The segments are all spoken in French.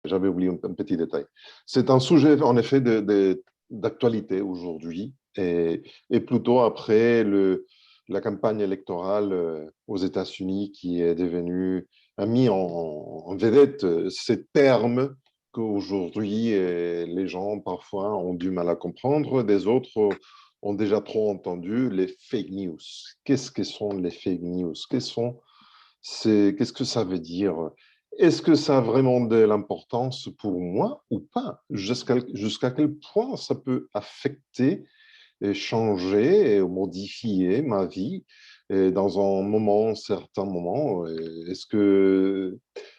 J'avais oublié un petit détail. C'est un sujet, en effet, d'actualité aujourd'hui, et plutôt après la campagne électorale aux États-Unis qui est devenue, a mis en vedette ces termes qu'aujourd'hui les gens parfois ont du mal à comprendre, des autres ont déjà trop entendu, les fake news. Qu'est-ce que sont les fake news? Qu'est-ce que ça veut dire? Est-ce que ça a vraiment de l'importance pour moi ou pas? Jusqu'à quel point ça peut affecter et changer et modifier ma vie et dans un moment, certain moment? Est-ce que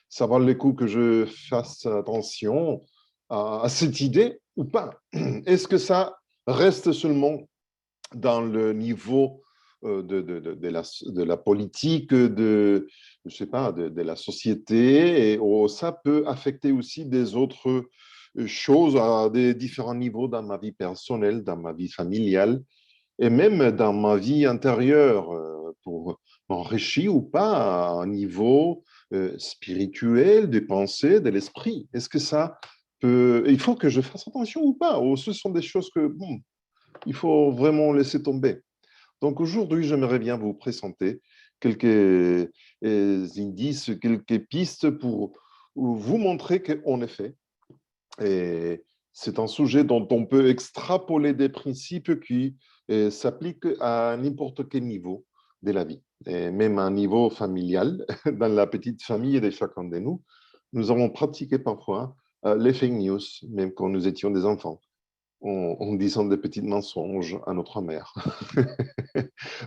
ça vaut le coup que je fasse attention à cette idée ou pas? Est-ce que ça reste seulement dans le niveau de la politique, je sais pas, de la société, et ça peut affecter aussi des autres choses à des différents niveaux dans ma vie personnelle, dans ma vie familiale et même dans ma vie intérieure, pour m'enrichir ou pas à un niveau spirituel, des pensées, de l'esprit. Est-ce que ça peut... Il faut que je fasse attention ou pas? Ou ce sont des choses que, bon, il faut vraiment laisser tomber. Donc aujourd'hui, j'aimerais bien vous présenter quelques indices, quelques pistes pour vous montrer qu'en effet, et c'est un sujet dont on peut extrapoler des principes qui s'appliquent à n'importe quel niveau de la vie, et même à un niveau familial, dans la petite famille de chacun de nous. Nous avons pratiqué parfois les fake news, même quand nous étions des enfants, en disant des petits mensonges à notre mère.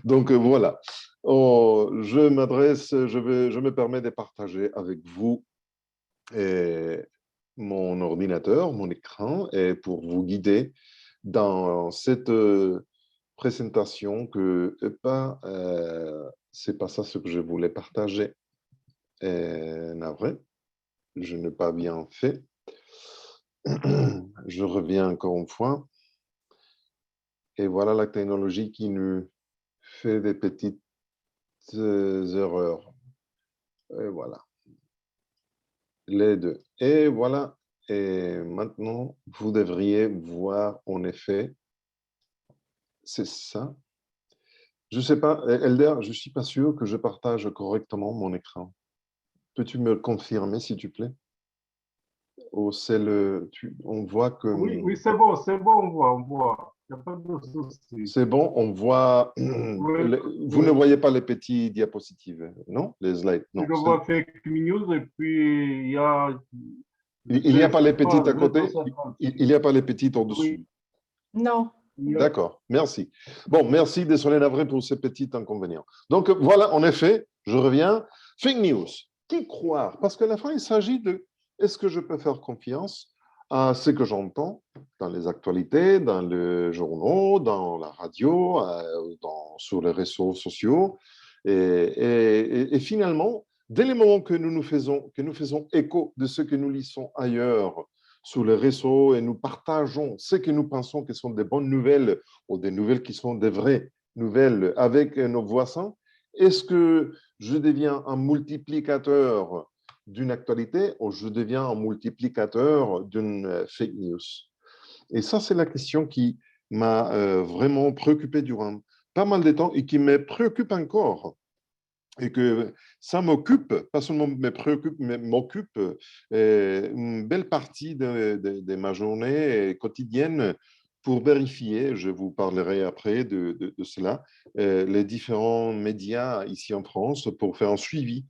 Donc voilà, je me permets de partager avec vous mon ordinateur, mon écran, et pour vous guider dans cette présentation que c'est pas ça ce que je voulais partager. Navré, je n'ai pas bien fait. Je reviens encore une fois. Et voilà la technologie qui nous fait des petites erreurs. Et voilà, les deux. Et voilà, et maintenant, vous devriez voir en effet, c'est ça. Je ne sais pas, Elder, je ne suis pas sûr que je partage correctement mon écran. Peux-tu me confirmer, s'il te plaît? Ou on voit que... Oui, oui, c'est bon, on voit. Il n'y a pas de souci. C'est bon, on voit... Oui, Vous ne oui. voyez pas les petits diapositives, non? Les slides, Je non. vois fake news et puis il y a Il n'y a pas les petites à côté? 250. Il n'y a pas les petites Oui, au-dessus? Non, il y a- D'accord, merci. Bon, merci, désolé navré pour ces petits inconvénients. Donc voilà, en effet, je reviens. Fake news. Qui croire? Parce qu'à la fin, il s'agit de est-ce que je peux faire confiance à ce que j'entends dans les actualités, dans les journaux, dans la radio, sur les réseaux sociaux. Et finalement, dès le moment que nous faisons écho de ce que nous lisons ailleurs, sur les réseaux, et nous partageons ce que nous pensons que sont des bonnes nouvelles ou des nouvelles qui sont des vraies nouvelles avec nos voisins, est-ce que je deviens un multiplicateur d'une actualité ou je deviens un multiplicateur d'une fake news? Et ça, c'est la question qui m'a vraiment préoccupé durant pas mal de temps et qui me préoccupe encore, et que ça m'occupe, pas seulement me préoccupe, mais m'occupe une belle partie de ma journée quotidienne pour vérifier, je vous parlerai après de cela, les différents médias ici en France pour faire un suivi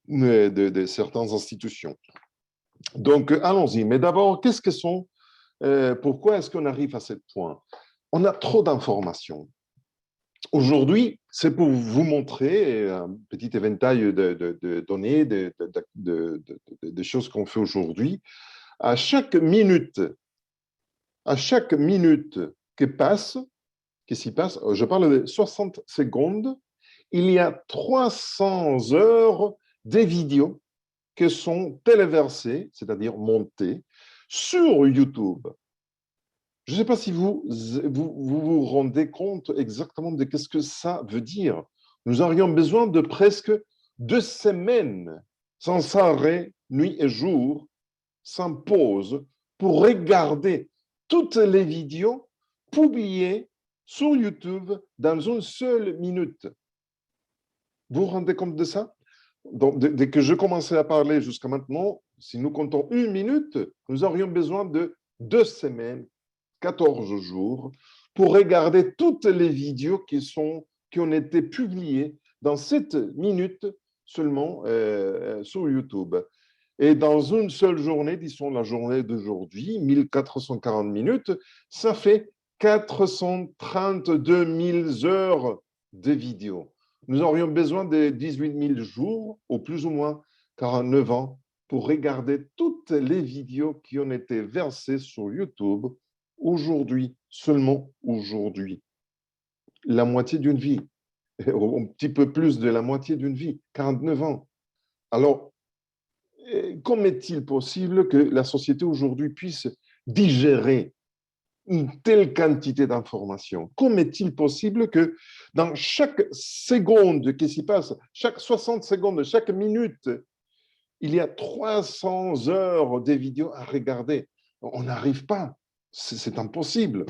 de certaines institutions. Donc, allons-y. Mais d'abord, qu'est-ce que sont, pourquoi est-ce qu'on arrive à ce point? On a trop d'informations. Aujourd'hui, c'est pour vous montrer un petit éventail de données, de choses qu'on fait aujourd'hui. À chaque minute, qui passe, qui s'y passe, je parle de 60 secondes, il y a 300 heures de vidéos qui sont téléversées, c'est-à-dire montées, sur YouTube. Je ne sais pas si vous rendez compte exactement de ce que ça veut dire. Nous aurions besoin de presque 2 semaines sans arrêt, nuit et jour, s'impose pour regarder toutes les vidéos publiées sur YouTube dans une seule minute. Vous vous rendez compte de ça? Donc, dès que je commençais à parler jusqu'à maintenant, si nous comptons une minute, nous aurions besoin de 2 semaines, 14 jours, pour regarder toutes les vidéos qui ont été publiées dans cette minute seulement sur YouTube. Et dans une seule journée, disons la journée d'aujourd'hui, 1440 minutes, ça fait 432 000 heures de vidéos. Nous aurions besoin de 18 000 jours, ou plus ou moins 49 ans, pour regarder toutes les vidéos qui ont été versées sur YouTube aujourd'hui, seulement aujourd'hui. La moitié d'une vie, un petit peu plus de la moitié d'une vie, 49 ans. Alors, comment est-il possible que la société aujourd'hui puisse digérer une telle quantité d'informations? Comment est-il possible que dans chaque seconde qui s'y passe, chaque 60 secondes, chaque minute, il y a 300 heures de vidéos à regarder? On n'arrive pas, c'est impossible.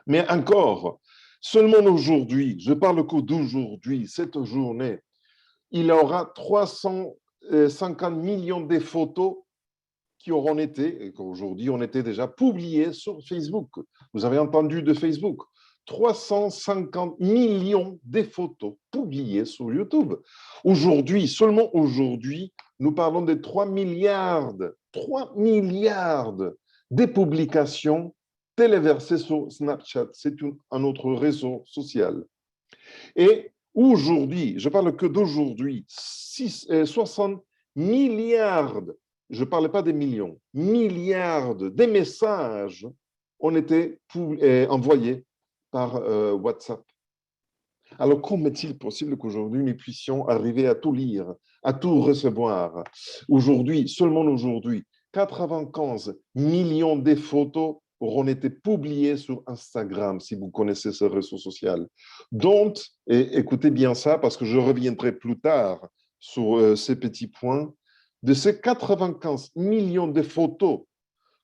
Mais encore, seulement aujourd'hui, je parle que d'aujourd'hui, cette journée, il y aura 350 millions de photos qui auront été, et qu'aujourd'hui ont été déjà publiées sur Facebook. Vous avez entendu de Facebook. 350 millions de photos publiées sur YouTube. Aujourd'hui, seulement aujourd'hui, nous parlons de 3 milliards de publications téléversées sur Snapchat. C'est un autre réseau social. Et aujourd'hui, je parle que d'aujourd'hui, 60 milliards, je ne parle pas des millions, milliards de messages ont été envoyés par WhatsApp. Alors, comment est-il possible qu'aujourd'hui, nous puissions arriver à tout lire, à tout recevoir? Aujourd'hui, seulement aujourd'hui, 95 millions de photos auront été publiées sur Instagram, si vous connaissez ce réseau social. Donc, et écoutez bien ça, parce que je reviendrai plus tard sur ces petits points, de ces 95 millions de photos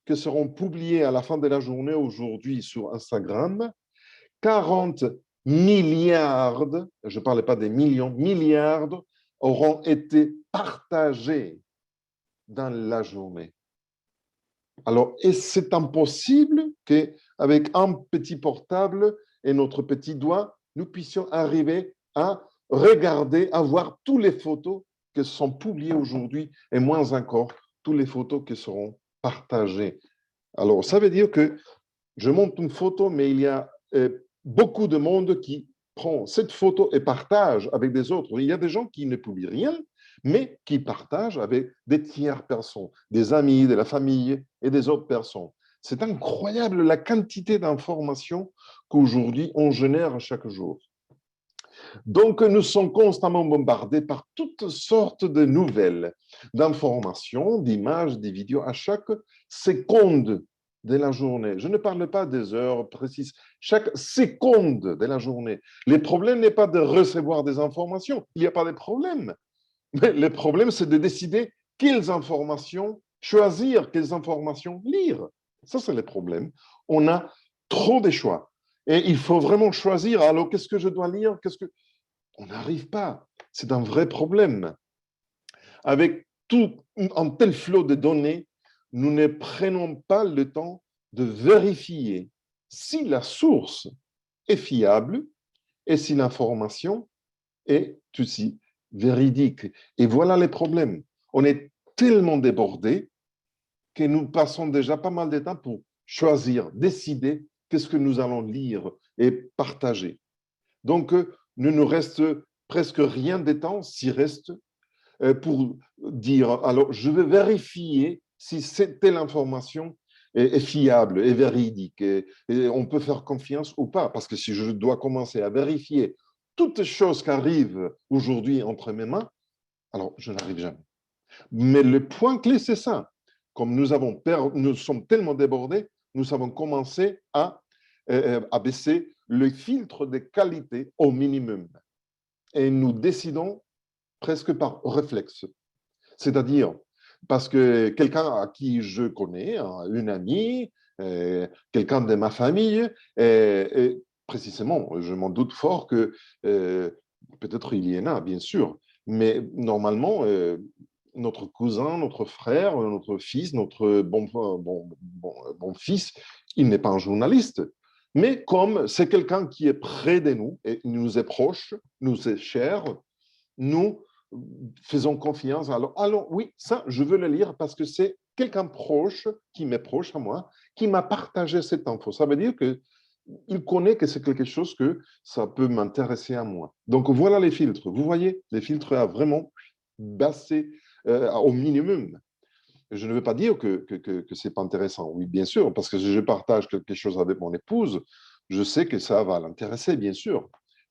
qui seront publiées à la fin de la journée aujourd'hui sur Instagram, 40 milliards, je ne parlais pas des millions, milliards auront été partagés dans la journée. Alors, et c'est impossible qu'avec un petit portable et notre petit doigt, nous puissions arriver à regarder, à voir toutes les photos qui sont publiées aujourd'hui et moins encore toutes les photos qui seront partagées. Alors, ça veut dire que je monte une photo, mais il y a beaucoup de monde qui prend cette photo et partage avec des autres. Il y a des gens qui ne publient rien, mais qui partagent avec des tierces personnes, des amis, de la famille et des autres personnes. C'est incroyable la quantité d'informations qu'aujourd'hui on génère chaque jour. Donc, nous sommes constamment bombardés par toutes sortes de nouvelles, d'informations, d'images, des vidéos à chaque seconde de la journée. Je ne parle pas des heures précises, chaque seconde de la journée. Le problème n'est pas de recevoir des informations, il n'y a pas de problème. Mais le problème, c'est de décider quelles informations choisir, quelles informations lire. Ça, c'est le problème. On a trop de choix. Et il faut vraiment choisir. Alors, qu'est-ce que je dois lire? On n'arrive pas. C'est un vrai problème. Avec tout un tel flot de données, nous ne prenons pas le temps de vérifier si la source est fiable et si l'information est aussi véridique. Et voilà les problèmes. On est tellement débordés que nous passons déjà pas mal de temps pour choisir, décider qu'est-ce que nous allons lire et partager. Donc, ne nous reste presque rien de temps s'il reste pour dire, alors je vais vérifier si telle information est fiable, est véridique, et on peut faire confiance ou pas. Parce que si je dois commencer à vérifier toutes les choses qui arrivent aujourd'hui entre mes mains, alors je n'arrive jamais. Mais le point clé, c'est ça. Comme nous sommes tellement débordés, nous avons commencé à baisser le filtre de qualité au minimum. Et nous décidons presque par réflexe. C'est-à-dire, parce que quelqu'un à qui je connais, une amie, quelqu'un de ma famille, et précisément, je m'en doute fort que peut-être il y en a, bien sûr, mais normalement, notre cousin, notre frère, notre fils, notre bon fils, il n'est pas un journaliste. Mais comme c'est quelqu'un qui est près de nous et nous est proche, nous est cher, nous faisons confiance. Alors oui, ça, je veux le lire parce que c'est quelqu'un proche, qui m'est proche à moi, qui m'a partagé cette info. Ça veut dire que il connaît que c'est quelque chose que ça peut m'intéresser à moi. Donc voilà les filtres. Vous voyez, les filtres à vraiment baisser au minimum. Je ne veux pas dire que ce n'est pas intéressant. Oui, bien sûr, parce que si je partage quelque chose avec mon épouse, je sais que ça va l'intéresser, bien sûr,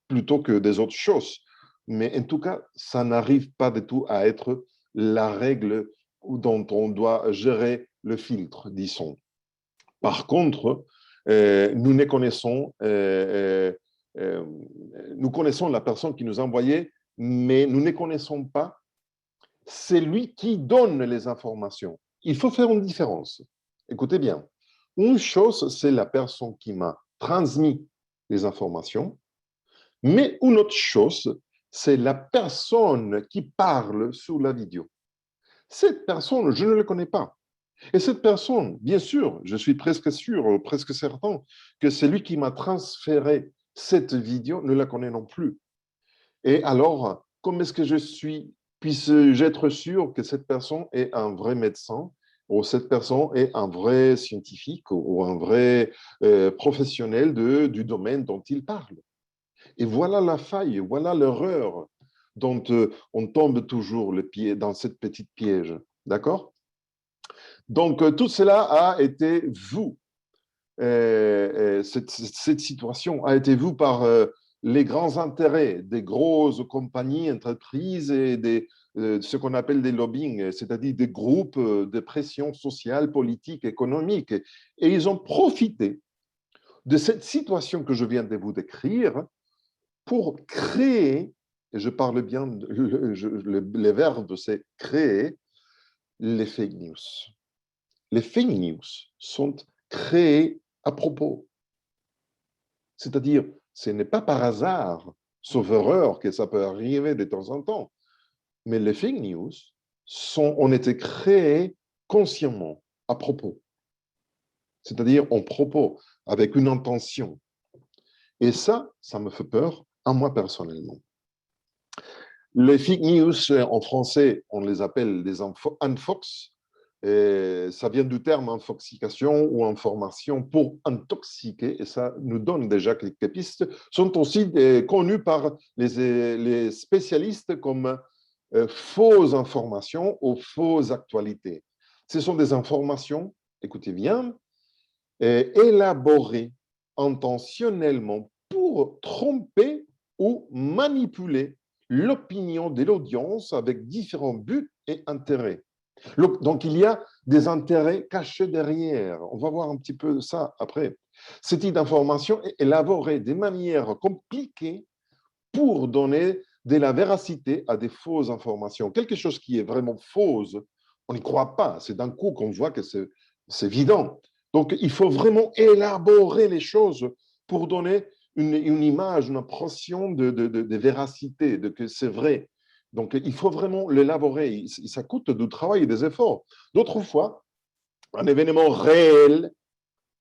plutôt que des autres choses. Mais en tout cas, ça n'arrive pas du tout à être la règle dont on doit gérer le filtre, disons. Par contre, nous connaissons la personne qui nous a envoyé, mais nous ne connaissons pas celui qui donne les informations. Il faut faire une différence. Écoutez bien. Une chose, c'est la personne qui m'a transmis les informations, mais une autre chose, c'est la personne qui parle sous la vidéo. Cette personne, je ne la connais pas. Et cette personne, bien sûr, je suis presque sûr, presque certain que celui qui m'a transféré cette vidéo ne la connaît non plus. Et alors, comment est-ce que puisse-je être sûr que cette personne est un vrai médecin ou cette personne est un vrai scientifique ou un vrai professionnel du domaine dont il parle? Et voilà la faille, voilà l'erreur dont on tombe toujours le pied dans cette petite piège. D'accord? Donc, tout cela a été vu. Cette situation a été vue par les grands intérêts des grosses compagnies, entreprises et ce qu'on appelle des lobbying, c'est-à-dire des groupes de pression sociale, politique, économique. Et ils ont profité de cette situation que je viens de vous décrire pour créer, et je parle bien, le verbe c'est créer, les fake news. Les fake news sont créés à propos. C'est-à-dire, ce n'est pas par hasard, sauf erreur, que ça peut arriver de temps en temps, mais les fake news ont été créés consciemment, à propos. C'est-à-dire en propos, avec une intention. Et ça me fait peur à moi personnellement. Les fake news, en français, on les appelle des infox. Et ça vient du terme intoxication ou information pour intoxiquer, et ça nous donne déjà quelques pistes, sont aussi connus par les spécialistes comme fausses informations ou fausses actualités. Ce sont des informations, écoutez bien, élaborées intentionnellement pour tromper ou manipuler l'opinion de l'audience avec différents buts et intérêts. Donc, il y a des intérêts cachés derrière. On va voir un petit peu ça après. Ce type d'information est élaborée de manière compliquée pour donner de la véracité à des fausses informations. Quelque chose qui est vraiment fausse, on n'y croit pas. C'est d'un coup qu'on voit que c'est évident. Donc, il faut vraiment élaborer les choses pour donner une image, une impression de véracité, de que c'est vrai. Donc, il faut vraiment l'élaborer. Ça coûte du travail et des efforts. D'autres fois, un événement réel,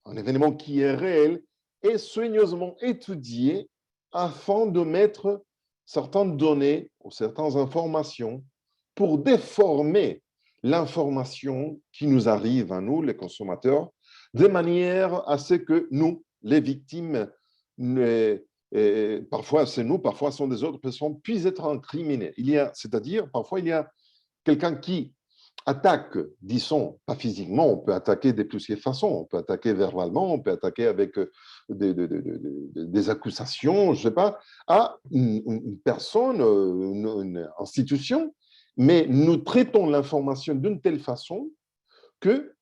un événement qui est réel, est soigneusement étudié afin de mettre certaines données ou certaines informations pour déformer l'information qui nous arrive à nous, les consommateurs, de manière à ce que nous, les victimes, parfois c'est nous, parfois sont des autres personnes, puissent être incriminées. C'est-à-dire, parfois il y a quelqu'un qui attaque, disons, pas physiquement, on peut attaquer de plusieurs façons, on peut attaquer verbalement, on peut attaquer avec des accusations, je ne sais pas, à une personne, une institution, mais nous traitons l'information d'une telle façon que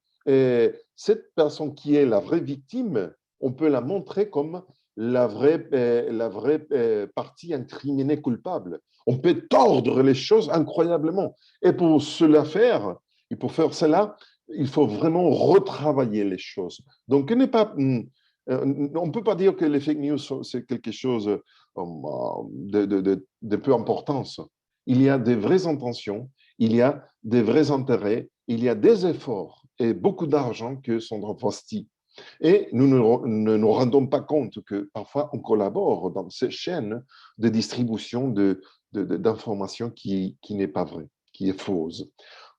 cette personne qui est la vraie victime, on peut la montrer comme la vraie partie incriminée coupable. On peut tordre les choses incroyablement. Et pour cela faire, Et pour faire cela, il faut vraiment retravailler les choses. Donc, on ne peut pas dire que les fake news, c'est quelque chose de peu importance. Il y a des vraies intentions, il y a des vrais intérêts, il y a des efforts et beaucoup d'argent qui sont investis. Et nous ne nous rendons pas compte que parfois on collabore dans ces chaînes de distribution d'informations qui n'est pas vraie, qui est fausse.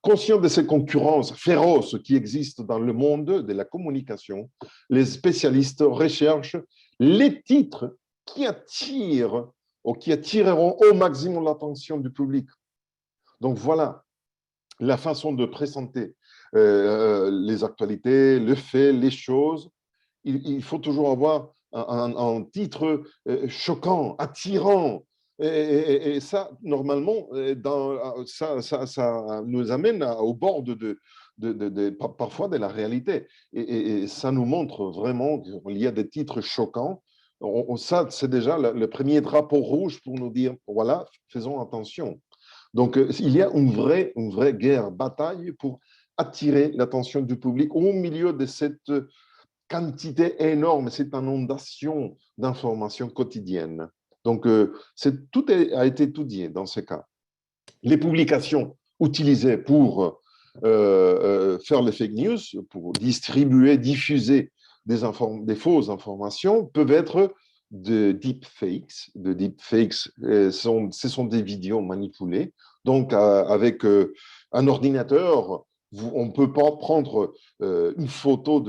Conscient de ces concurrences féroces qui existent dans le monde de la communication, les spécialistes recherchent les titres qui attirent ou qui attireront au maximum l'attention du public. Donc voilà la façon de présenter les actualités, le fait, les choses. Il faut toujours avoir un titre choquant, attirant. Et ça, normalement, ça nous amène au bord parfois de la réalité. Et ça nous montre vraiment qu'il y a des titres choquants. Ça, c'est déjà le premier drapeau rouge pour nous dire, voilà, faisons attention. Donc, il y a une vraie guerre, bataille pour attirer l'attention du public au milieu de cette quantité énorme, cette inondation d'informations quotidiennes. Donc, tout a été étudié dans ce cas. Les publications utilisées pour faire les fake news, pour distribuer, diffuser des fausses informations, peuvent être de deepfakes. De deepfakes, ce sont des vidéos manipulées. Donc, avec un ordinateur, on peut pas prendre une photo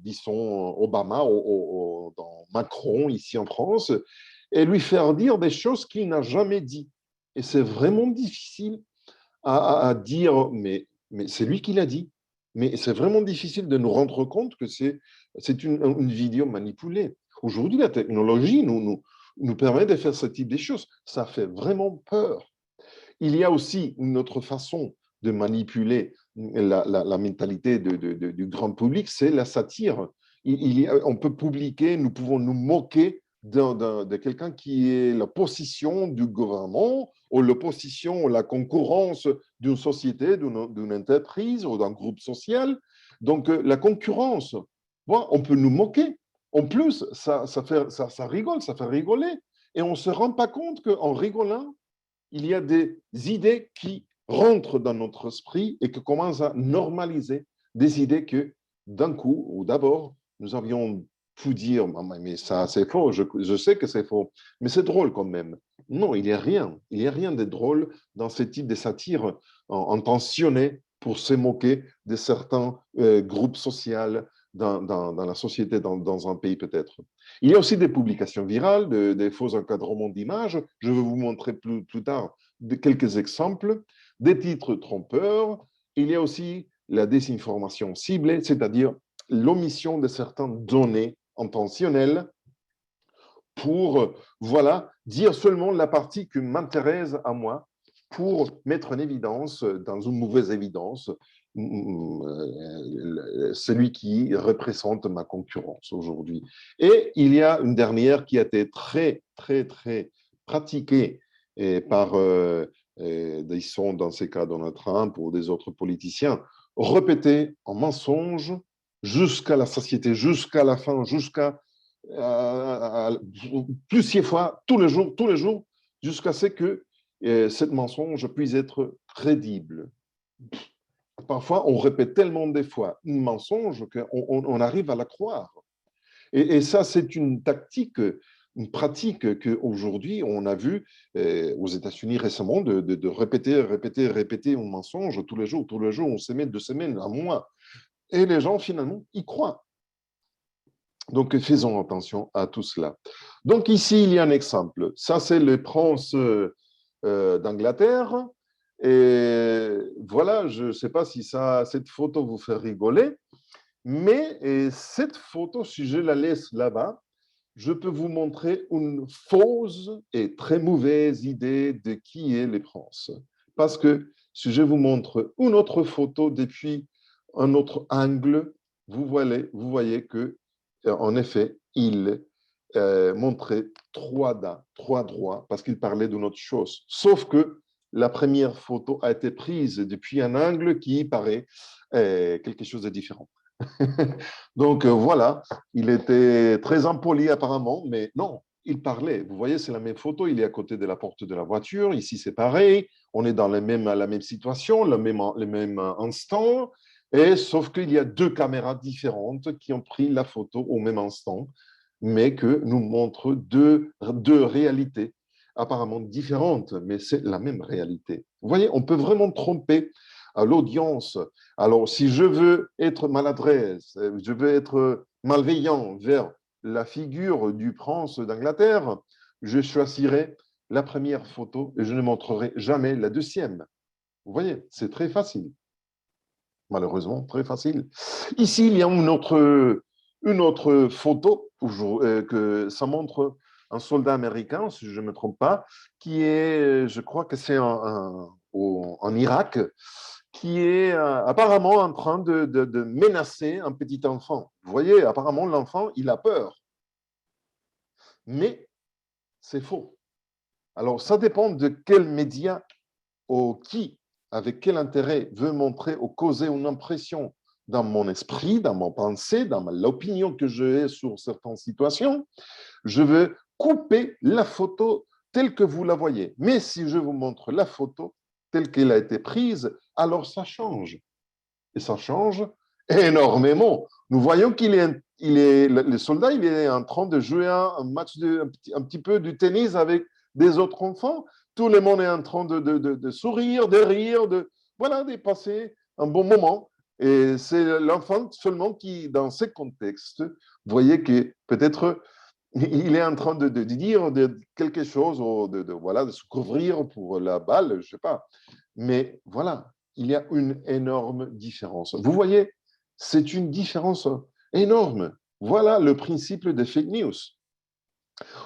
disons, Obama dans Macron, ici en France, et lui faire dire des choses qu'il n'a jamais dit. Et c'est vraiment difficile à dire, mais c'est lui qui l'a dit. Mais c'est vraiment difficile de nous rendre compte que c'est une vidéo manipulée. Aujourd'hui, la technologie nous permet de faire ce type de choses. Ça fait vraiment peur. Il y a aussi une autre façon de manipuler la mentalité du grand public, c'est la satire. On peut publiquer, nous pouvons nous moquer de quelqu'un qui est l'opposition du gouvernement ou l'opposition ou la concurrence d'une société, d'une entreprise ou d'un groupe social. Donc, la concurrence, bon, on peut nous moquer. En plus, ça rigole, ça fait rigoler. Et on ne se rend pas compte qu'en rigolant, il y a des idées qui rentrent dans notre esprit et qui commencent à normaliser des idées que d'un coup ou d'abord, nous avions pu dire, mais ça c'est faux, je sais que c'est faux, mais c'est drôle quand même. Non, il n'y a rien. Il n'y a rien de drôle dans ce type de satire intentionnée pour se moquer de certains groupes sociaux dans la société, dans un pays peut-être. Il y a aussi des publications virales, des faux encadrements d'images. Je vais vous montrer plus tard quelques exemples, des titres trompeurs. Il y a aussi la désinformation ciblée, c'est-à-dire l'omission de certaines données intentionnelles pour, voilà, dire seulement la partie qui m'intéresse à moi pour mettre en évidence, dans une mauvaise évidence, celui qui représente ma concurrence aujourd'hui. Et il y a une dernière qui a été très, très, très pratiquée par, disons, dans ces cas, Donald Trump ou des autres politiciens, répéter en mensonge jusqu'à la satiété, jusqu'à la fin, jusqu'à plusieurs fois, tous les jours, jusqu'à ce que ce mensonge puisse être crédible. Parfois, on répète tellement des fois un mensonge qu'on arrive à la croire. Et ça, c'est une tactique, une pratique qu'aujourd'hui, on a vu aux États-Unis récemment de répéter un mensonge tous les jours, une semaine, 2 semaines, un mois. Et les gens, finalement, y croient. Donc, faisons attention à tout cela. Donc, ici, il y a un exemple. Ça, c'est le prince d'Angleterre. Et voilà, je ne sais pas si cette photo vous fait rigoler, mais cette photo, si je la laisse là-bas, je peux vous montrer une fausse et très mauvaise idée de qui est le prince. Parce que si je vous montre une autre photo depuis un autre angle, vous voyez que en effet, il montrait trois droits parce qu'il parlait d'une autre chose. Sauf que la première photo a été prise depuis un angle qui paraît quelque chose de différent. Donc voilà, il était très impoli apparemment, mais non, il parlait. Vous voyez, c'est la même photo, il est à côté de la porte de la voiture, ici c'est pareil, on est dans la même situation, le même instant, et sauf qu'il y a deux caméras différentes qui ont pris la photo au même instant, mais que nous montrent deux réalités apparemment différentes, mais c'est la même réalité. Vous voyez, on peut vraiment tromper à l'audience. Alors, si je veux être maladresse, je veux être malveillant vers la figure du prince d'Angleterre, je choisirai la première photo et je ne montrerai jamais la deuxième. Vous voyez, c'est très facile. Malheureusement, très facile. Ici, il y a une autre photo que ça montre un soldat américain, si je ne me trompe pas, qui est, je crois que c'est en Irak, qui est apparemment en train de menacer un petit enfant. Vous voyez, apparemment, l'enfant, il a peur. Mais c'est faux. Alors, ça dépend de quel média ou qui, avec quel intérêt, veut montrer ou causer une impression dans mon esprit, dans mon pensée, dans l'opinion que j'ai sur certaines situations. Je veux couper la photo telle que vous la voyez. Mais si je vous montre la photo telle qu'elle a été prise, alors ça change. Et ça change énormément. Nous voyons le soldat, il est en train de jouer un match, un petit peu du tennis avec des autres enfants. Tout le monde est en train de sourire, de rire, voilà, de passer un bon moment. Et c'est l'enfant seulement qui, dans ces contextes, vous voyez que peut-être il est en train de dire quelque chose, ou voilà, de se couvrir pour la balle, je ne sais pas. Mais voilà, il y a une énorme différence. Vous voyez, c'est une différence énorme. Voilà le principe des fake news.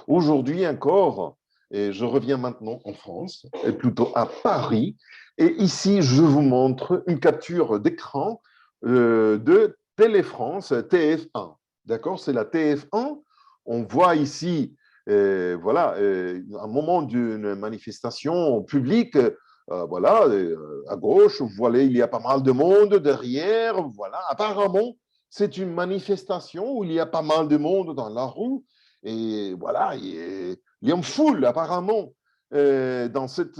Aujourd'hui encore, et je reviens maintenant en France, et plutôt à Paris, et ici je vous montre une capture d'écran de Télé-France TF1. D'accord? C'est la TF1. On voit ici, voilà, un moment d'une manifestation publique. Voilà, à gauche, vous voyez, il y a pas mal de monde derrière. Voilà, apparemment, c'est une manifestation où il y a pas mal de monde dans la rue. Et voilà, il y a une foule apparemment dans cette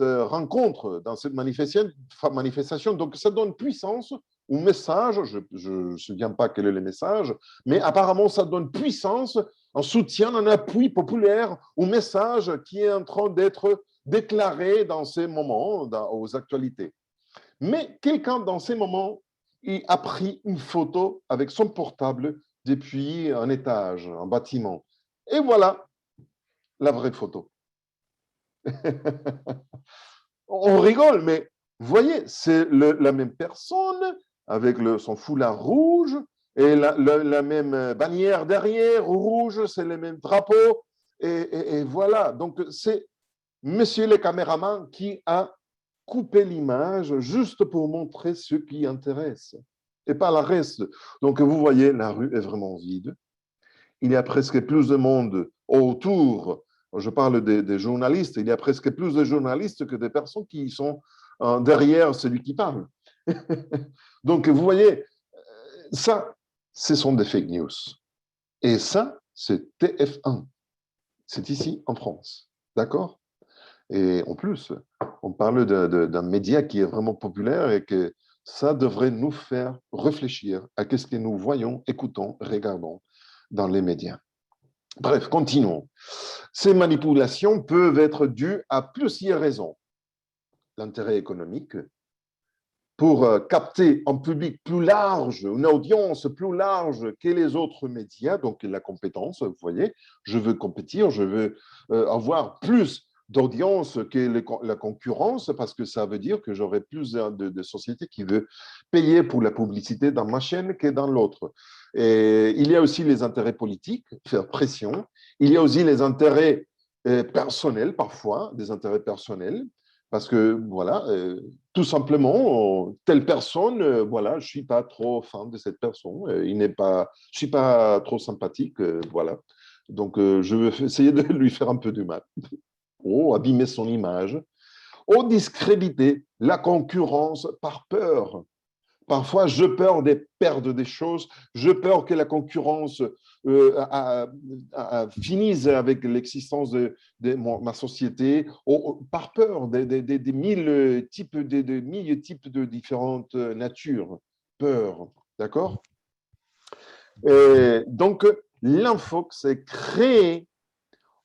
rencontre, dans cette manifestation. Donc, ça donne puissance au message. Je ne me souviens pas quel est le message, mais apparemment, ça donne puissance, un soutien, un appui populaire au message qui est en train d'être déclaré dans ces moments, aux actualités. Mais quelqu'un, dans ces moments, il a pris une photo avec son portable depuis un étage, un bâtiment. Et voilà la vraie photo. On rigole, mais vous voyez, c'est la même personne avec son foulard rouge et la même bannière derrière, rouge, c'est le même drapeau. Et voilà, donc c'est monsieur le caméraman qui a coupé l'image juste pour montrer ce qui intéresse et pas le reste. Donc vous voyez, la rue est vraiment vide. Il y a presque plus de monde autour. Je parle des journalistes. Il y a presque plus de journalistes que des personnes qui sont derrière celui qui parle. Donc, vous voyez, ça, ce sont des fake news. Et ça, c'est TF1. C'est ici, en France. D'accord? Et en plus, on parle d'un média qui est vraiment populaire et que ça devrait nous faire réfléchir à ce que nous voyons, écoutons, regardons dans les médias. Bref, continuons. Ces manipulations peuvent être dues à plusieurs raisons. L'intérêt économique, pour capter un public plus large, une audience plus large que les autres médias, donc la compétence, vous voyez, je veux compétir, je veux avoir plus d'audience que la concurrence, parce que ça veut dire que j'aurai plus de sociétés qui veulent payer pour la publicité dans ma chaîne que dans l'autre. Et il y a aussi les intérêts politiques, faire pression. Il y a aussi les intérêts personnels, parfois, des intérêts personnels, parce que, voilà, tout simplement, telle personne, voilà, je ne suis pas trop fan de cette personne, je ne suis pas trop sympathique, voilà. Donc, je veux essayer de lui faire un peu du mal, abîmer son image. ou discréditer la concurrence par peur. Parfois, je peur de perdre des choses, je peur que la concurrence finisse avec l'existence de ma société, par peur des mille types de différentes natures. Peur, d'accord? Donc, l'infox est créé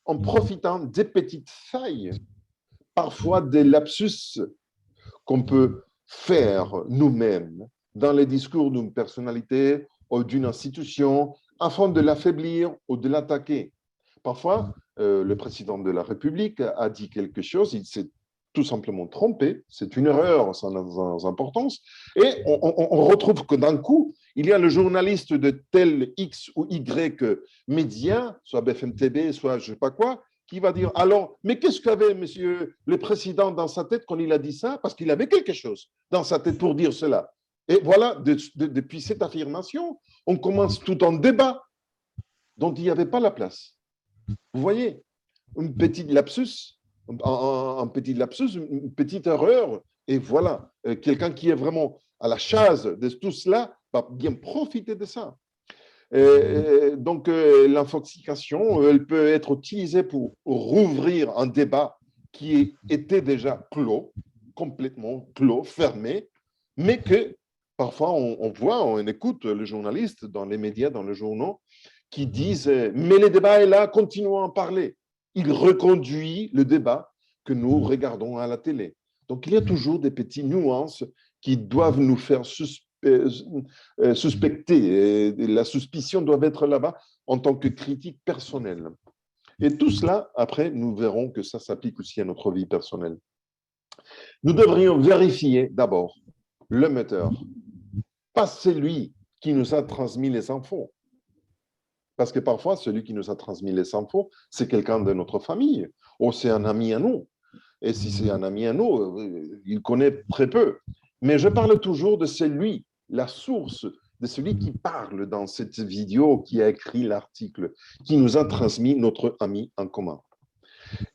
en profitant des petites failles, parfois des lapsus qu'on peut faire nous-mêmes dans les discours d'une personnalité ou d'une institution afin de l'affaiblir ou de l'attaquer. Parfois, le président de la République a dit quelque chose, il s'est tout simplement trompé, c'est une erreur sans importance, et on retrouve que d'un coup, il y a le journaliste de tel X ou Y média, soit BFM TV, soit je ne sais pas quoi, qui va dire, alors, mais qu'est-ce qu'avait monsieur le président dans sa tête quand il a dit ça? Parce qu'il avait quelque chose dans sa tête pour dire cela. Et voilà, depuis cette affirmation, on commence tout un débat dont il n'y avait pas la place. Vous voyez, une petite lapsus, un petit lapsus, une petite erreur, et voilà, quelqu'un qui est vraiment à la chasse de tout cela va bien profiter de ça. Donc, l'infoxication, elle peut être utilisée pour rouvrir un débat qui était déjà clos, complètement clos, fermé, mais que parfois on voit, on écoute les journalistes dans les médias, dans les journaux, qui disent mais le débat est là, continuons à en parler. Il reconduit le débat que nous regardons à la télé. Donc, il y a toujours des petites nuances qui doivent nous faire suspecter. Et la suspicion doit être là-bas en tant que critique personnelle. Et tout cela, après, nous verrons que ça s'applique aussi à notre vie personnelle. Nous devrions vérifier d'abord le moteur, pas celui qui nous a transmis les infos. Parce que parfois, celui qui nous a transmis les infos, c'est quelqu'un de notre famille, ou c'est un ami à nous. Et si c'est un ami à nous, il connaît très peu. Mais je parle toujours de celui, la source, de celui qui parle dans cette vidéo, qui a écrit l'article, qui nous a transmis notre ami en commun.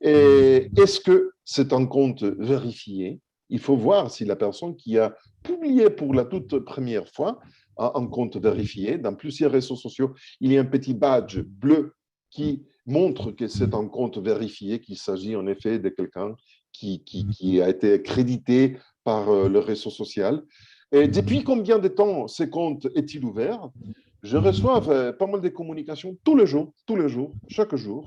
Et est-ce que c'est un compte vérifié? Il faut voir si la personne qui a publié pour la toute première fois a un compte vérifié. Dans plusieurs réseaux sociaux, il y a un petit badge bleu qui montre que c'est un compte vérifié, qu'il s'agit en effet de quelqu'un qui a été crédité par le réseau social. Et depuis combien de temps ce compte est-il ouvert? Je reçois pas mal de communications tous les jours, chaque jour,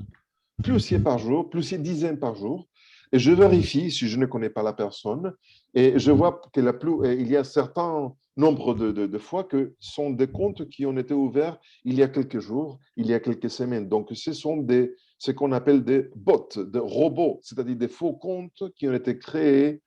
plusieurs par jour, plusieurs dizaines par jour. Et je vérifie si je ne connais pas la personne. Et je vois qu'il y a un certain nombre de fois que ce sont des comptes qui ont été ouverts il y a quelques jours, il y a quelques semaines. Donc, ce sont ce qu'on appelle des bots, des robots, c'est-à-dire des faux comptes qui ont été créés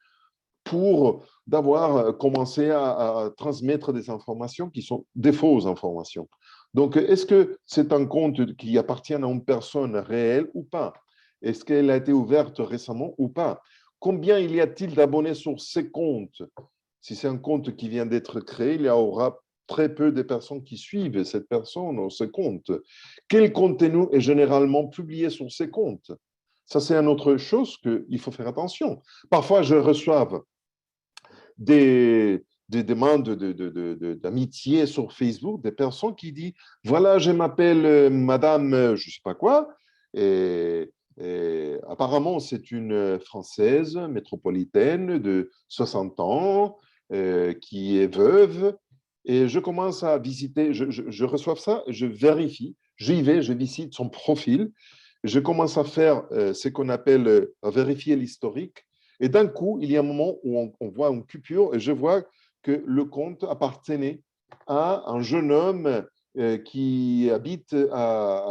pour d'avoir commencé à transmettre des informations qui sont des fausses informations. Donc, est-ce que c'est un compte qui appartient à une personne réelle ou pas? Est-ce qu'elle a été ouverte récemment ou pas? Combien il y a-t-il d'abonnés sur ces comptes? Si c'est un compte qui vient d'être créé, il y aura très peu de personnes qui suivent cette personne ou ce compte. Quel contenu est généralement publié sur ces comptes? Ça, c'est une autre chose qu'il faut faire attention. Parfois, je reçois des demandes d'amitié sur Facebook, des personnes qui disent, voilà, je m'appelle Madame je ne sais pas quoi, et apparemment c'est une Française métropolitaine de 60 ans qui est veuve, et je commence à visiter, je reçois ça, je vérifie, j'y vais, je visite son profil, je commence à faire ce qu'on appelle à vérifier l'historique. Et d'un coup, il y a un moment où on voit une coupure et je vois que le compte appartenait à un jeune homme qui habite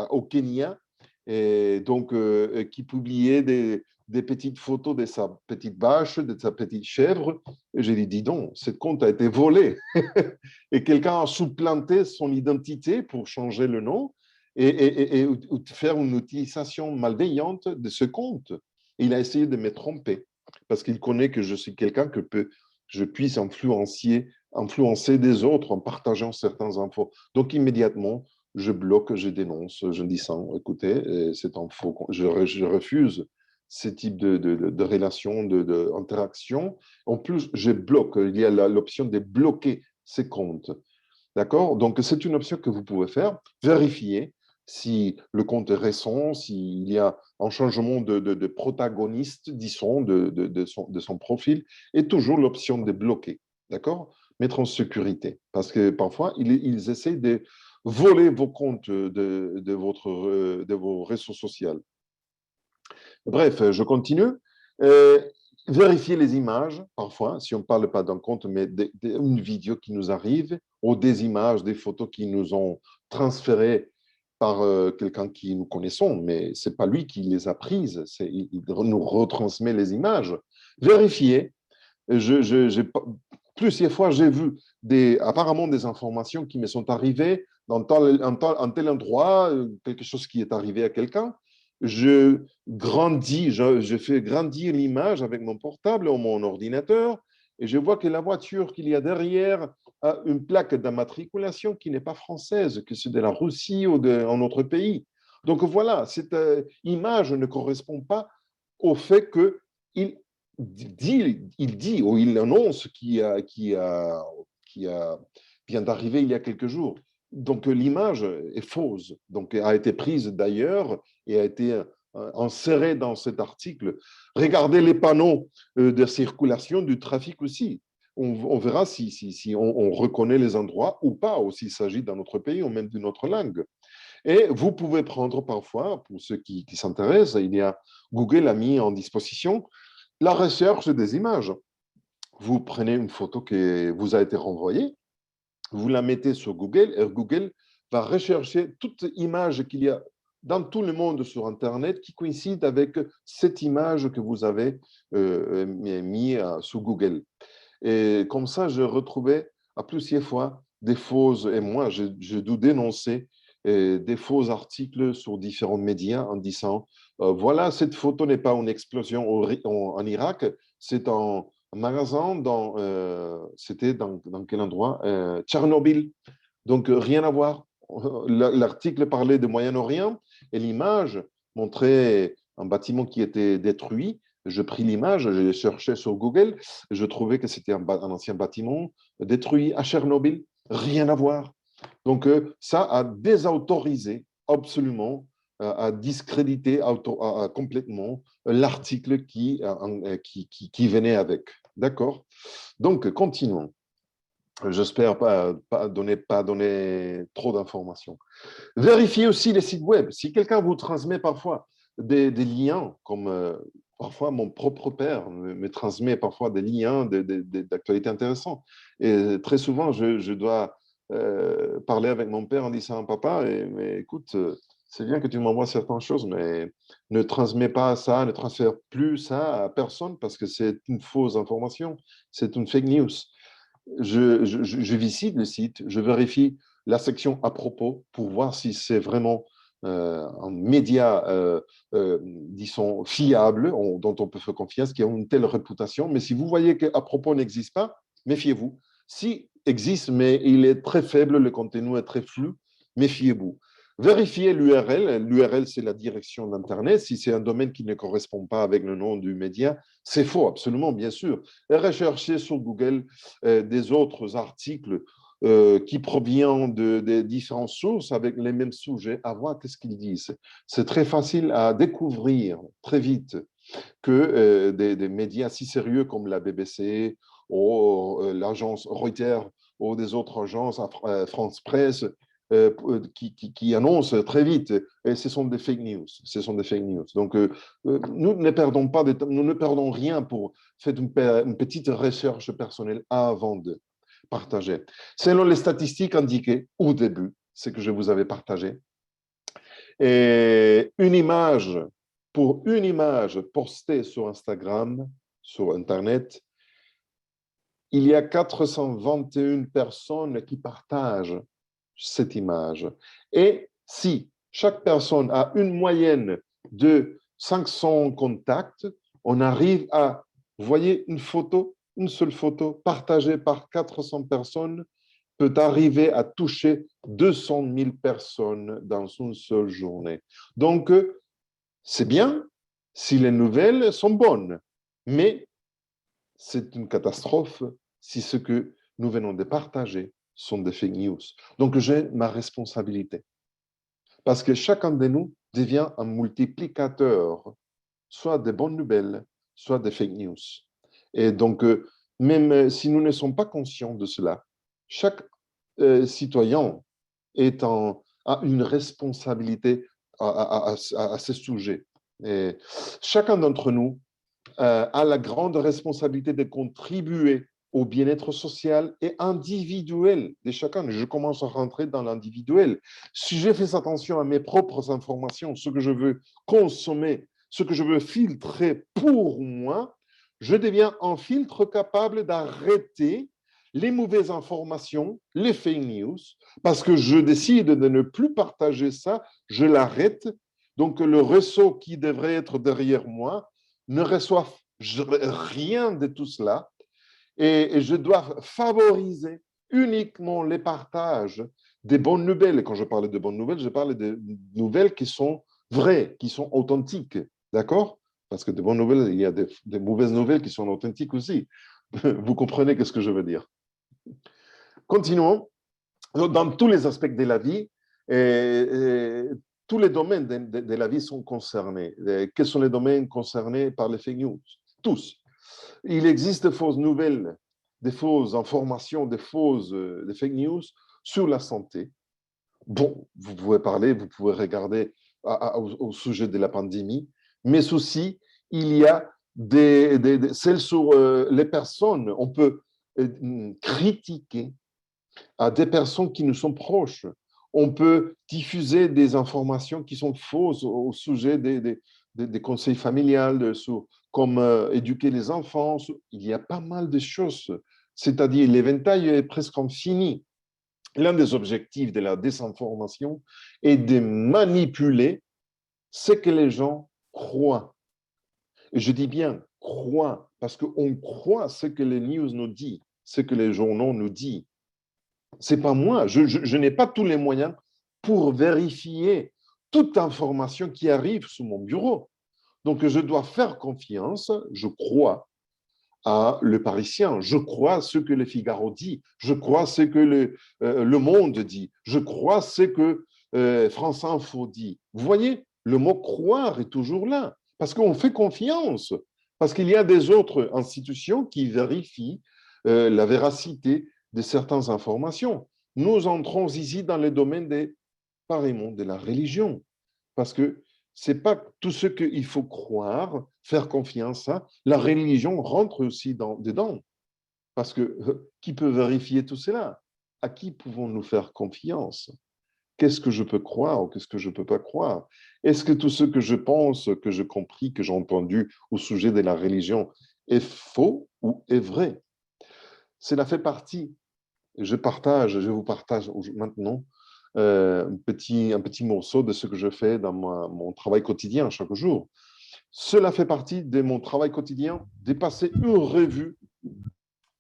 au Kenya et donc qui publiait des petites photos de sa petite vache, de sa petite chèvre. Et j'ai dit, dis donc, ce compte a été volé. Et quelqu'un a supplanté son identité pour changer le nom et faire une utilisation malveillante de ce compte. Il a essayé de me tromper parce qu'il connaît que je suis quelqu'un que je puisse influencer des autres en partageant certaines infos. Donc, immédiatement, je bloque, je dénonce, je dis ça, écoutez, c'est un faux, je refuse ce type de relation, d'interaction. En plus, je bloque. Il y a l'option de bloquer ces comptes. D'accord? Donc, c'est une option que vous pouvez faire. Vérifier si le compte est récent, s'il y a un changement de protagoniste, disons, de son profil, et toujours l'option de bloquer. D'accord? Mettre en sécurité. Parce que parfois, ils essaient de voler vos comptes de vos réseaux sociaux. Bref, je continue. Euh, Vérifier les images, parfois, si on ne parle pas d'un compte, mais d'une vidéo qui nous arrive, ou des images, des photos qui nous ont transférées par quelqu'un qui nous connaissons, mais ce n'est pas lui qui les a prises, il nous retransmet les images. Vérifier. Plusieurs fois, j'ai vu apparemment des informations qui me sont arrivées dans un tel endroit, quelque chose qui est arrivé à quelqu'un. Je fais grandir l'image avec mon portable ou mon ordinateur et je vois que la voiture qu'il y a derrière a une plaque d'immatriculation qui n'est pas française, que c'est de la Russie ou d'un autre pays. Donc voilà, cette image ne correspond pas au fait qu'il dit ou il annonce qui vient d'arriver il y a quelques jours. Donc l'image est fausse, donc a été prise d'ailleurs et a été insérée dans cet article. Regardez les panneaux de circulation du trafic aussi. On verra si on reconnaît les endroits ou pas, ou s'il s'agit d'un autre pays ou même d'une autre langue. Et vous pouvez prendre parfois, pour ceux qui s'intéressent, il y a Google a mis en disposition la recherche des images. Vous prenez une photo qui vous a été renvoyée, vous la mettez sur Google et Google va rechercher toute image qu'il y a dans tout le monde sur Internet qui coïncide avec cette image que vous avez mis sur Google. Et comme ça, je retrouvais à plusieurs fois des fausses, et moi, je dois dénoncer des faux articles sur différents médias en disant voilà, cette photo n'est pas une explosion en Irak, c'est un magasin c'était dans quel endroit Tchernobyl. Donc, rien à voir. L'article parlait de Moyen-Orient et l'image montrait un bâtiment qui était détruit. Je pris l'image, je l'ai cherché sur Google, je trouvais que c'était un ancien bâtiment détruit à Tchernobyl. Rien à voir. Donc, ça a désautorisé absolument, a discrédité complètement l'article qui venait avec. D'accord? Donc, continuons. J'espère pas donner trop d'informations. Vérifiez aussi les sites web. Si quelqu'un vous transmet parfois des liens, comme parfois mon propre père me transmet parfois des liens d'actualité intéressants. Et très souvent, je dois parler avec mon père en disant papa, mais écoute, c'est bien que tu m'envoies certaines choses, mais ne transmets pas ça, ne transfère plus ça à personne parce que c'est une fausse information, c'est une fake news. Je visite le site, je vérifie la section à propos pour voir si c'est vraiment un média, disons, fiable, dont on peut faire confiance, qui a une telle réputation. Mais si vous voyez qu'à propos n'existe pas, méfiez-vous. Si existe, mais il est très faible, le contenu est très flou, méfiez-vous. Vérifiez l'URL. L'URL, c'est la direction d'Internet. Si c'est un domaine qui ne correspond pas avec le nom du média, c'est faux, absolument, bien sûr. Et recherchez sur Google des autres articles qui proviennent de différentes sources avec les mêmes sujets, à voir qu'est-ce qu'ils disent. C'est très facile à découvrir très vite que des médias si sérieux comme la BBC ou l'agence Reuters ou des autres agences, France Presse, qui annoncent très vite, et ce sont des fake news. Ce sont des fake news. Donc, nous ne perdons pas nous ne perdons rien pour faire une petite recherche personnelle avant de partager. Selon les statistiques indiquées au début, ce que je vous avais partagé, et pour une image postée sur Instagram, sur Internet, il y a 421 personnes qui partagent cette image. Et si chaque personne a une moyenne de 500 contacts, on arrive à, vous voyez, une seule photo partagée par 400 personnes peut arriver à toucher 200 000 personnes dans une seule journée. Donc, c'est bien, si les nouvelles sont bonnes. Mais c'est une catastrophe si ce que nous venons de partager sont des fake news. Donc, j'ai ma responsabilité. Parce que chacun de nous devient un multiplicateur, soit des bonnes nouvelles, soit des fake news. Et donc, même si nous ne sommes pas conscients de cela, chaque citoyen a une responsabilité à ce sujet. Et chacun d'entre nous a la grande responsabilité de contribuer au bien-être social et individuel de chacun. Je commence à rentrer dans l'individuel. Si je fais attention à mes propres informations, ce que je veux consommer, ce que je veux filtrer pour moi, je deviens un filtre capable d'arrêter les mauvaises informations, les fake news, parce que je décide de ne plus partager ça, je l'arrête. Donc, le réseau qui devrait être derrière moi ne reçoit rien de tout cela et je dois favoriser uniquement les partages des bonnes nouvelles. Et quand je parle de bonnes nouvelles, je parle de nouvelles qui sont vraies, qui sont authentiques. D'accord? Parce que de bonnes nouvelles, il y a des mauvaises nouvelles qui sont authentiques aussi. Vous comprenez ce que je veux dire. Continuons. Dans tous les aspects de la vie, tous les domaines de la vie sont concernés. Quels sont les domaines concernés par les fake news? Tous. Il existe des fausses nouvelles, des fausses informations, des fake news sur la santé. Bon, vous pouvez parler, vous pouvez regarder au sujet de la pandémie, mais aussi, il y a celles sur les personnes. On peut critiquer à des personnes qui nous sont proches. On peut diffuser des informations qui sont fausses au sujet des conseils familiales, comme éduquer les enfants. Il y a pas mal de choses. C'est-à-dire, l'éventail est presque infini. L'un des objectifs de la désinformation est de manipuler ce que les gens croient. Et je dis bien croient, parce qu'on croit ce que les news nous disent, ce que les journaux nous disent. C'est pas moi. Je n'ai pas tous les moyens pour vérifier toute information qui arrive sous mon bureau. Donc, je dois faire confiance, je crois, à Le Parisien, je crois à ce que le Figaro dit, je crois à ce que le Monde dit, je crois à ce que France Info dit. Vous voyez, le mot croire est toujours là, parce qu'on fait confiance, parce qu'il y a des autres institutions qui vérifient la véracité de certaines informations. Nous entrons ici dans le domaine pareillement de la religion, parce que ce n'est pas tout ce qu'il faut croire, faire confiance à. La religion rentre aussi dedans, parce que qui peut vérifier tout cela? À qui pouvons-nous faire confiance? Qu'est-ce que je peux croire ou qu'est-ce que je ne peux pas croire? Est-ce que tout ce que je pense, que j'ai compris, que j'ai entendu au sujet de la religion est faux ou est vrai? Cela fait partie. Je vous partage maintenant un petit morceau de ce que je fais dans mon travail quotidien chaque jour. Cela fait partie de mon travail quotidien, de passer une revue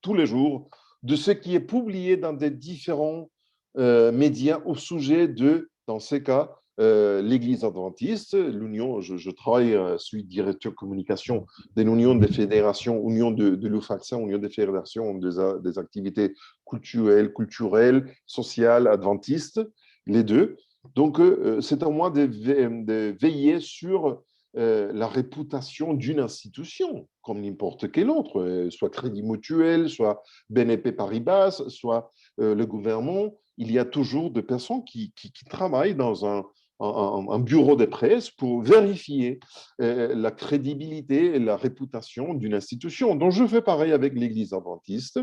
tous les jours de ce qui est publié dans des différents médias au sujet de, dans ces cas, l'Église adventiste, l'Union, je travaille, suis directeur communication de l'Union des fédérations, Union de l'UFACSA, Union des fédérations des activités culturelles, sociales, adventistes, les deux. Donc, c'est à moi de veiller sur la réputation d'une institution, comme n'importe quelle autre, soit Crédit Mutuel, soit BNP Paribas, soit le gouvernement. Il y a toujours des personnes qui travaillent dans un bureau de presse pour vérifier la crédibilité et la réputation d'une institution. Donc, je fais pareil avec l'Église adventiste.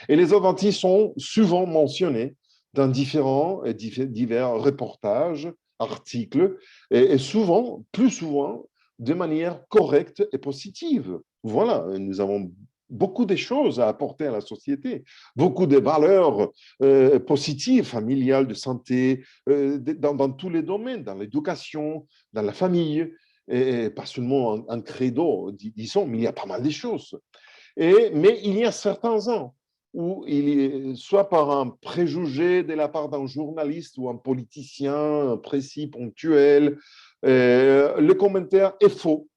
Et les adventistes sont souvent mentionnés dans divers reportages, articles, et souvent, plus souvent, de manière correcte et positive. Voilà, nous avons beaucoup de choses à apporter à la société, beaucoup de valeurs positives, familiales, de santé, dans tous les domaines, dans l'éducation, dans la famille, et pas seulement un credo, disons, mais il y a pas mal de choses. Mais il y a certains ans où, soit par un préjugé de la part d'un journaliste ou un politicien précis, ponctuel, le commentaire est faux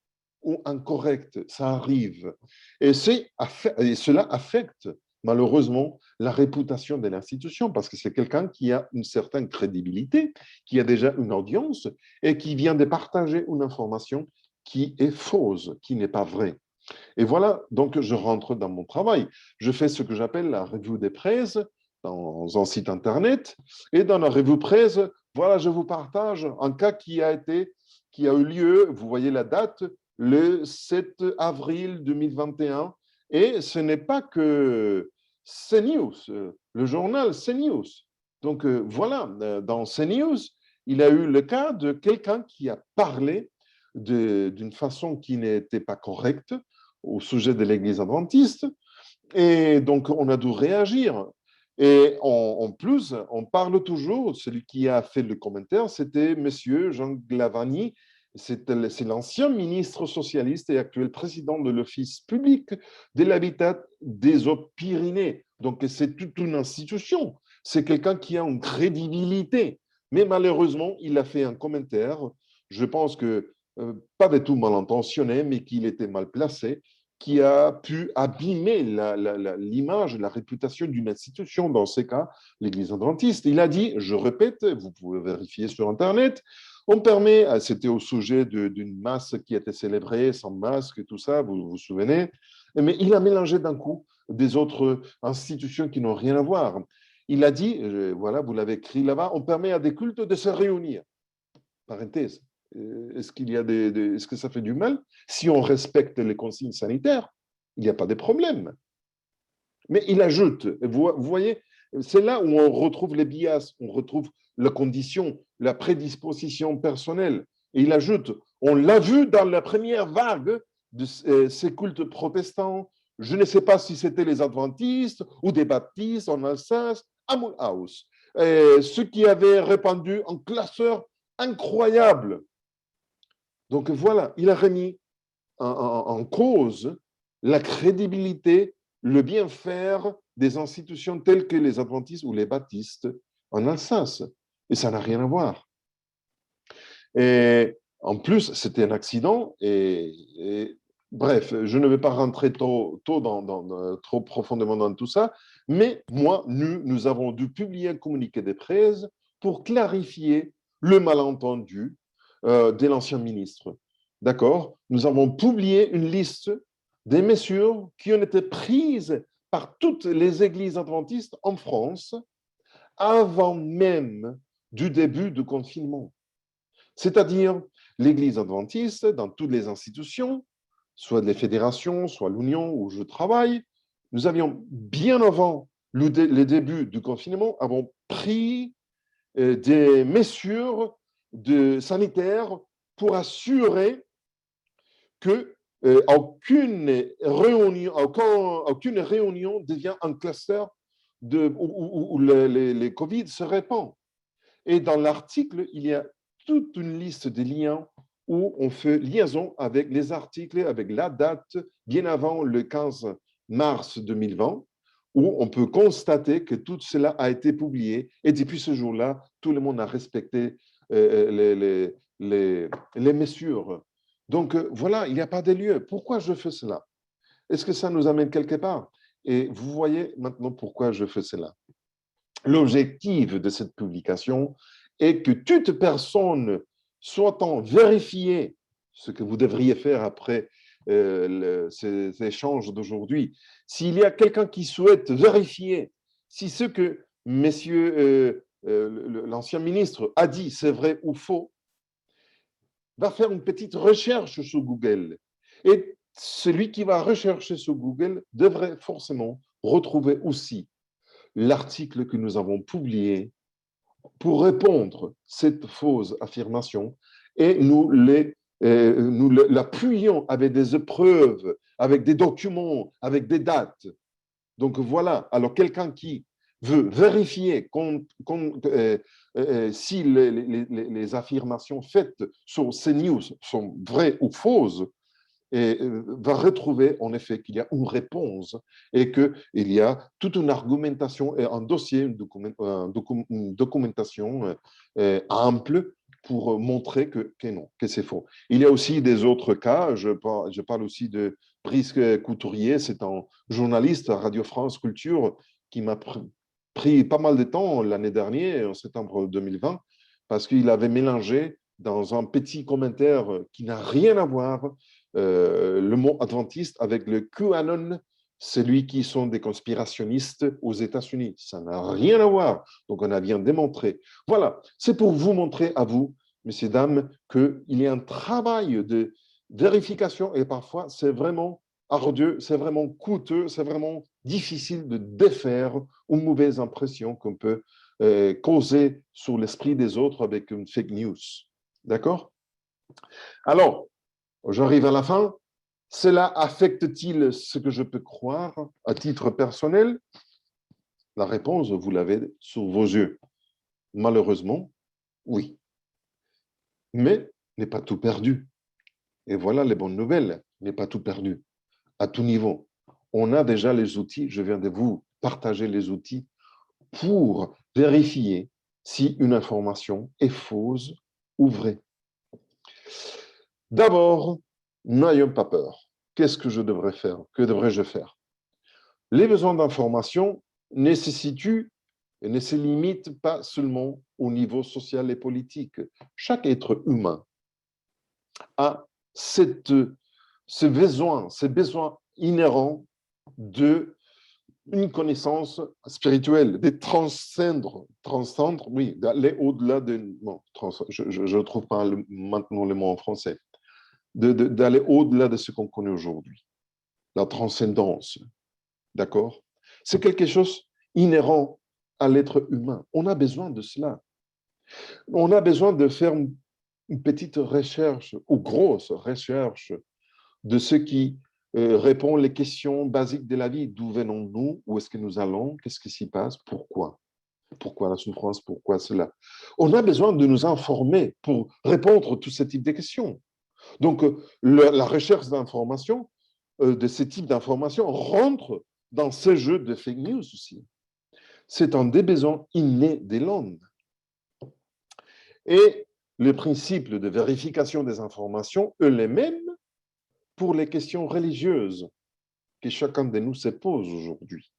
ou incorrects, ça arrive. Et cela affecte malheureusement la réputation de l'institution parce que c'est quelqu'un qui a une certaine crédibilité, qui a déjà une audience et qui vient de partager une information qui est fausse, qui n'est pas vraie. Et voilà, donc je rentre dans mon travail. Je fais ce que j'appelle la revue des presse dans un site internet. Et dans la revue presse, voilà, je vous partage un cas qui a eu lieu, vous voyez la date, le 7 avril 2021. Et ce n'est pas que CNews, le journal CNews. Donc voilà, dans CNews, il y a eu le cas de quelqu'un qui a parlé d'une façon qui n'était pas correcte au sujet de l'Église adventiste. Et donc, on a dû réagir. Et en plus, on parle toujours, celui qui a fait le commentaire, c'était M. Jean Glavany, c'est l'ancien ministre socialiste et actuel président de l'Office public de l'habitat des Hautes-Pyrénées. Donc, c'est toute une institution. C'est quelqu'un qui a une crédibilité. Mais malheureusement, il a fait un commentaire, je pense que pas du tout mal intentionné, mais qu'il était mal placé, qui a pu abîmer l'image, la réputation d'une institution, dans ces cas, l'Église adventiste. Il a dit, je répète, vous pouvez vérifier sur Internet, on permet, c'était au sujet d'une masse qui était célébrée sans masque et tout ça, vous vous souvenez, mais il a mélangé d'un coup des autres institutions qui n'ont rien à voir. Il a dit, voilà, vous l'avez écrit là-bas, on permet à des cultes de se réunir. Parenthèse. Est-ce que ça fait du mal? Si on respecte les consignes sanitaires, il n'y a pas de problème. Mais il ajoute, vous voyez, c'est là où on retrouve les bias, on retrouve la condition, la prédisposition personnelle. Et il ajoute, on l'a vu dans la première vague de ces cultes protestants, je ne sais pas si c'était les adventistes ou des baptistes en Alsace, à Mulhouse, ceux qui avaient répandu un classeur incroyable. Donc voilà, il a remis en cause la crédibilité, le bien-faire des institutions telles que les adventistes ou les baptistes en Alsace. Et ça n'a rien à voir. Et en plus, c'était un accident. Bref, je ne vais pas rentrer trop profondément dans tout ça. Mais moi, nous avons dû publier un communiqué de presse pour clarifier le malentendu de l'ancien ministre. D'accord? Nous avons publié une liste des mesures qui ont été prises par toutes les églises adventistes en France avant même du début du confinement. C'est-à-dire l'église adventiste dans toutes les institutions, soit les fédérations, soit l'Union où je travaille, nous avions bien avant le début du confinement, avons pris des mesures sanitaires pour assurer que aucune réunion devient un cluster où les Covid se répandent. Et dans l'article, il y a toute une liste de liens où on fait liaison avec les articles, avec la date bien avant le 15 mars 2020, où on peut constater que tout cela a été publié. Et depuis ce jour-là, tout le monde a respecté les mesures. Donc voilà, il n'y a pas de lieu. Pourquoi je fais cela? Est-ce que ça nous amène quelque part? Et vous voyez maintenant pourquoi je fais cela. L'objectif de cette publication est que toute personne souhaitant vérifier ce que vous devriez faire après ces échanges d'aujourd'hui, s'il y a quelqu'un qui souhaite vérifier si ce que l'ancien ministre a dit, c'est vrai ou faux, va faire une petite recherche sur Google. Et celui qui va rechercher sur Google devrait forcément retrouver aussi l'article que nous avons publié pour répondre à cette fausse affirmation et nous l'appuyons avec des preuves, avec des documents, avec des dates. Donc voilà, alors quelqu'un qui veut vérifier si les affirmations faites sur CNews sont vraies ou fausses, et va retrouver en effet qu'il y a une réponse et qu'il y a toute une argumentation et un dossier, une documentation ample pour montrer que non, que c'est faux. Il y a aussi des autres cas. Je parle aussi de Brice Couturier. C'est un journaliste à Radio France Culture qui m'a pris pas mal de temps l'année dernière, en septembre 2020, parce qu'il avait mélangé dans un petit commentaire qui n'a rien à voir le mot adventiste avec le QAnon, celui qui sont des conspirationnistes aux États-Unis. Ça n'a rien à voir. Donc, on a bien démontré. Voilà, c'est pour vous montrer à vous, messieurs, dames, qu'il y a un travail de vérification et parfois, c'est vraiment ardueux, c'est vraiment coûteux, c'est vraiment difficile de défaire une mauvaise impression qu'on peut causer sur l'esprit des autres avec une fake news. D'accord? Alors, j'arrive à la fin. Cela affecte-t-il ce que je peux croire à titre personnel? La réponse, vous l'avez sous vos yeux. Malheureusement, oui. Mais n'est pas tout perdu. Et voilà les bonnes nouvelles. N'est pas tout perdu. À tout niveau. On a déjà les outils. Je viens de vous partager les outils pour vérifier si une information est fausse ou vraie. D'abord, n'ayons pas peur. Qu'est-ce que je devrais faire? Que devrais-je faire? Les besoins d'information nécessitent et ne se limitent pas seulement au niveau social et politique. Chaque être humain a ces besoins inhérents d'une connaissance spirituelle, de transcendre, oui, d'aller au-delà de... Bon, je ne trouve pas maintenant le mot en français. D'aller au-delà de ce qu'on connaît aujourd'hui. La transcendance, d'accord? C'est quelque chose inhérent à l'être humain. On a besoin de cela. On a besoin de faire une petite recherche ou grosse recherche de ce qui répond les questions basiques de la vie. D'où venons-nous? Où est-ce que nous allons? Qu'est-ce qui s'y passe? Pourquoi? Pourquoi la souffrance? Pourquoi cela? On a besoin de nous informer pour répondre à tous ces types de questions. Donc, la recherche d'informations, de ce type d'informations, rentre dans ce jeu de fake news aussi. C'est un des besoins innés de l'homme. Et le principe de vérification des informations est le même pour les questions religieuses que chacun de nous se pose aujourd'hui.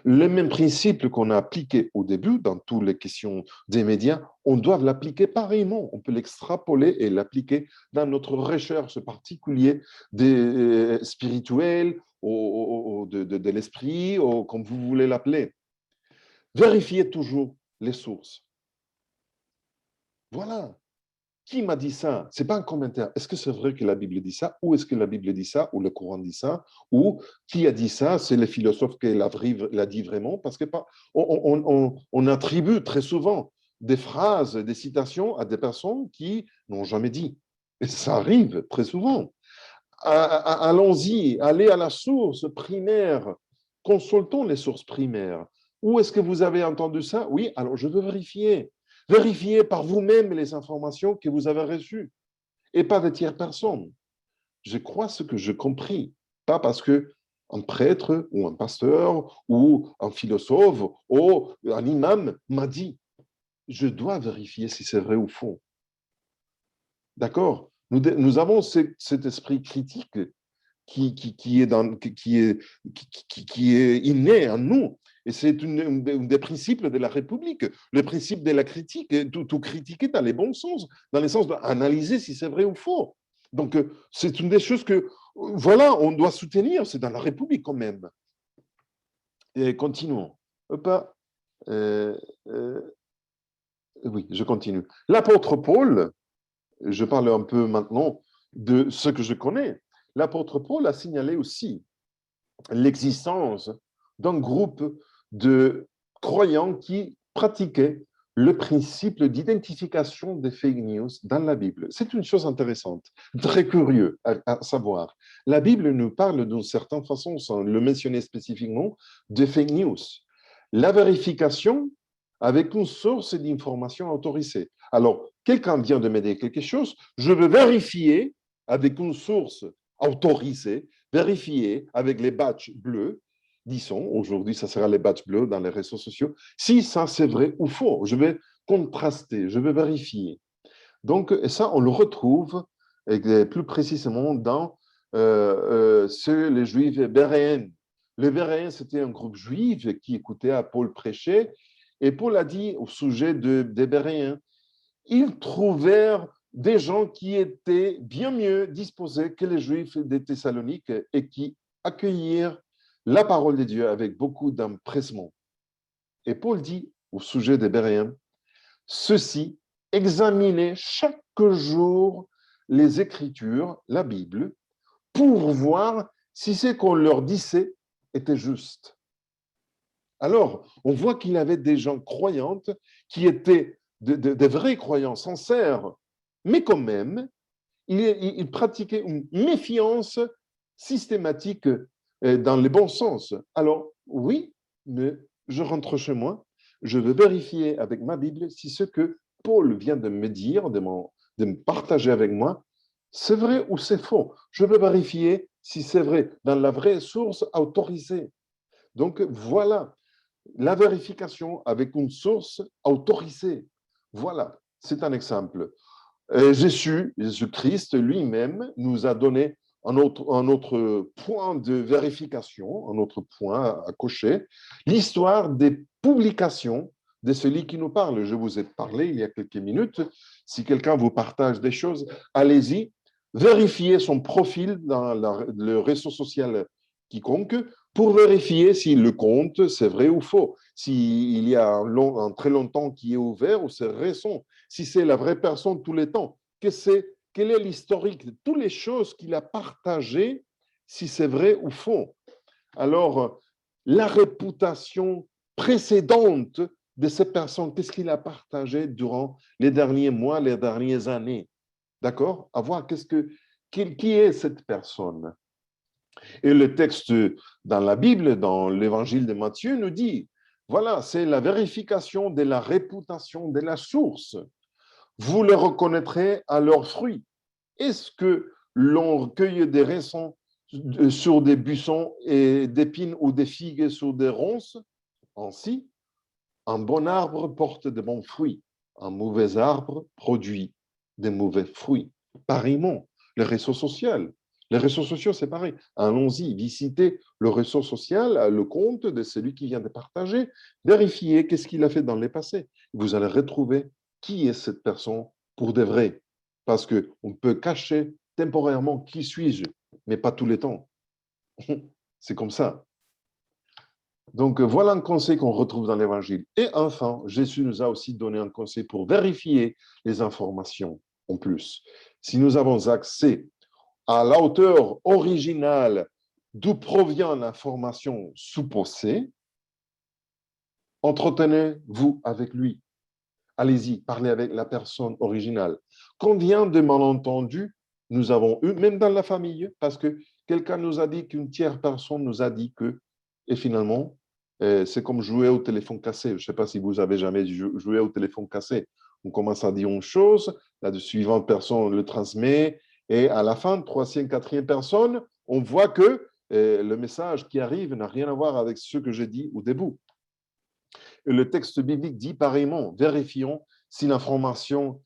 Le même principe qu'on a appliqué au début dans toutes les questions des médias, on doit l'appliquer pareillement. On peut l'extrapoler et l'appliquer dans notre recherche particulière des spirituels, de l'esprit, comme vous voulez l'appeler. Vérifiez toujours les sources. Voilà. Qui m'a dit ça? Ce n'est pas un commentaire. Est-ce que c'est vrai que la Bible dit ça? Ou est-ce que la Bible dit ça? Ou le Coran dit ça? Ou qui a dit ça? C'est le philosophe qui l'a dit vraiment? Parce que on attribue très souvent des phrases, des citations à des personnes qui n'ont jamais dit. Et ça arrive très souvent. Allons-y, allez à la source primaire. Consultons les sources primaires. Où est-ce que vous avez entendu ça? Oui, alors je veux vérifier. Vérifiez par vous-même les informations que vous avez reçues et pas de tierces personnes. Je crois ce que j'ai compris, pas parce que un prêtre ou un pasteur ou un philosophe ou un imam m'a dit. Je dois vérifier si c'est vrai ou faux. D'accord? Nous avons cet esprit critique qui est inné en nous. Et c'est un des principes de la République. Le principe de la critique, tout critiquer dans les bons sens, dans le sens d'analyser si c'est vrai ou faux. Donc, c'est une des choses que, voilà, on doit soutenir. C'est dans la République quand même. Et continuons. Oui, je continue. L'apôtre Paul, je parle un peu maintenant de ce que je connais. L'apôtre Paul a signalé aussi l'existence d'un groupe de croyants qui pratiquaient le principe d'identification des fake news dans la Bible. C'est une chose intéressante, très curieux à savoir. La Bible nous parle d'une certaine façon, sans le mentionner spécifiquement, de fake news. La vérification avec une source d'information autorisée. Alors, quelqu'un vient de m'aider quelque chose, je veux vérifier avec une source autorisée, vérifier avec les badges bleus, disons, aujourd'hui, ça sera les badges bleus dans les réseaux sociaux, si ça c'est vrai ou faux. Je vais contraster, je vais vérifier. Donc, et ça, on le retrouve plus précisément dans les Juifs béréens. Les Béréens, c'était un groupe juif qui écoutait à Paul prêcher. Et Paul a dit au sujet des Béréens, ils trouvèrent des gens qui étaient bien mieux disposés que les Juifs des Thessaloniques et qui accueillirent la parole de Dieu avec beaucoup d'empressement. Et Paul dit au sujet des Béréens, ceux-ci examinaient chaque jour les Écritures, la Bible, pour voir si ce qu'on leur disait était juste. Alors, on voit qu'il y avait des gens croyantes qui étaient de vrais croyants sincères, mais quand même, ils pratiquaient une méfiance systématique dans le bon sens. Alors, oui, mais je rentre chez moi, je veux vérifier avec ma Bible si ce que Paul vient de me dire, de me partager avec moi, c'est vrai ou c'est faux. Je veux vérifier si c'est vrai dans la vraie source autorisée. Donc, voilà la vérification avec une source autorisée. Voilà, c'est un exemple. Jésus-Christ lui-même nous a donné un autre point de vérification, un autre point à cocher, l'histoire des publications de celui qui nous parle. Je vous ai parlé il y a quelques minutes. Si quelqu'un vous partage des choses, allez-y, vérifiez son profil dans le réseau social quiconque pour vérifier si le compte, c'est vrai ou faux, s'il y a un très longtemps qui est ouvert ou c'est récent, si c'est la vraie personne tous les temps, quel est l'historique de toutes les choses qu'il a partagées, si c'est vrai ou faux. Alors, la réputation précédente de ces personnes, qu'est-ce qu'il a partagé durant les derniers mois, les dernières années? D'accord? À voir qui est cette personne. Et le texte dans la Bible, dans l'évangile de Matthieu, nous dit, voilà, c'est la vérification de la réputation de la source. Vous les reconnaîtrez à leurs fruits. Est-ce que l'on cueille des raisins sur des buissons et d'épines ou des figues sur des ronces? Ainsi, un bon arbre porte de bons fruits. Un mauvais arbre produit de mauvais fruits. Pareillement, les réseaux sociaux. Les réseaux sociaux, c'est pareil. Allons-y, visitez le réseau social, le compte de celui qui vient de partager, vérifiez qu'est-ce qu'il a fait dans le passé. Vous allez retrouver qui est cette personne pour de vrai. Parce qu'on peut cacher temporairement qui suis-je, mais pas tous les temps. C'est comme ça. Donc, voilà un conseil qu'on retrouve dans l'Évangile. Et enfin, Jésus nous a aussi donné un conseil pour vérifier les informations en plus. Si nous avons accès à la hauteur originale d'où provient l'information supposée, entretenez-vous avec lui. Allez-y, parlez avec la personne originale. Combien de malentendus nous avons eu, même dans la famille, parce que quelqu'un nous a dit qu'une tierce personne nous a dit que, et finalement, c'est comme jouer au téléphone cassé. Je ne sais pas si vous avez jamais joué au téléphone cassé. On commence à dire une chose, la suivante personne le transmet, et à la fin, troisième, quatrième personne, on voit que le message qui arrive n'a rien à voir avec ce que j'ai dit au début. Et le texte biblique dit pareillement, vérifions l'information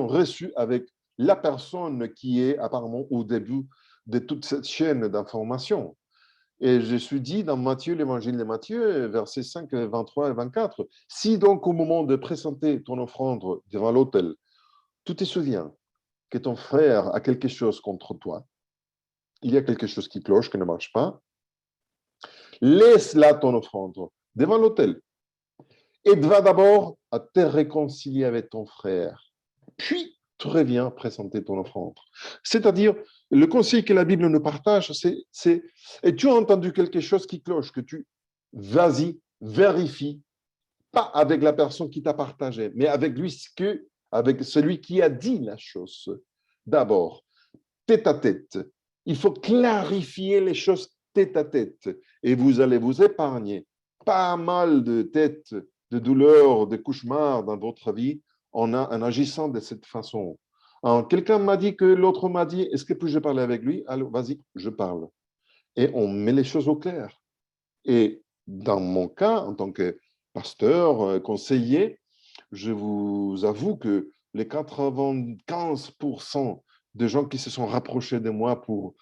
reçue avec la personne qui est apparemment au début de toute cette chaîne d'information. Et je suis dit dans Matthieu, l'évangile de Matthieu, versets 5, 23 et 24, si donc au moment de présenter ton offrande devant l'autel, tu te souviens que ton frère a quelque chose contre toi, il y a quelque chose qui cloche, qui ne marche pas, laisse là ton offrande devant l'autel et va d'abord à te réconcilier avec ton frère. Puis, tu reviens présenter ton offrande. C'est-à-dire, le conseil que la Bible nous partage, c'est et tu as entendu quelque chose qui cloche, que tu vas-y, vérifie, pas avec la personne qui t'a partagé, mais avec avec celui qui a dit la chose. D'abord, tête à tête. Il faut clarifier les choses tête à tête et vous allez vous épargner pas mal de têtes, de douleurs, de cauchemars dans votre vie en agissant de cette façon. Quelqu'un m'a dit que l'autre m'a dit, est-ce que puis-je parler avec lui? Alors, vas-y, je parle. Et on met les choses au clair. Et dans mon cas, en tant que pasteur, conseiller, je vous avoue que les 95% des gens qui se sont rapprochés de moi pour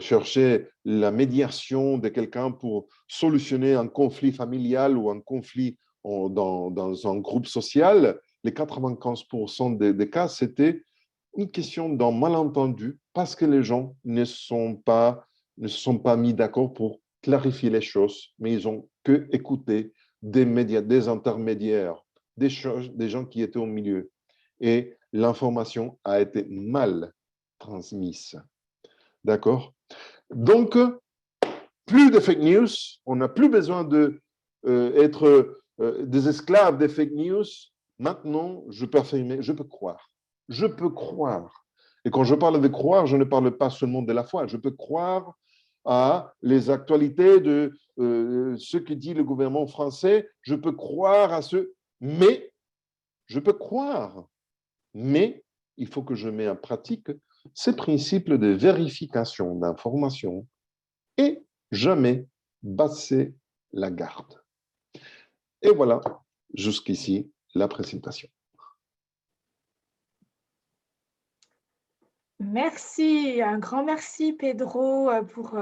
chercher la médiation de quelqu'un pour solutionner un conflit familial ou un conflit dans un groupe social, les 95% des cas, c'était une question d'un malentendu parce que les gens ne se sont pas mis d'accord pour clarifier les choses, mais ils ont que écouté des médias, des intermédiaires, des gens qui étaient au milieu. Et l'information a été mal transmise. D'accord? Donc, plus de fake news, on n'a plus besoin d'être des esclaves des fake news. Maintenant, je peux affirmer, je peux croire. Je peux croire. Et quand je parle de croire, je ne parle pas seulement de la foi. Je peux croire à les actualités de ce que dit le gouvernement français. Je peux croire à ce... Mais, je peux croire. Mais, il faut que je mette en pratique ces principes de vérification d'informations et jamais baisser la garde. Et voilà, jusqu'ici, la présentation. Merci, un grand merci Pedro pour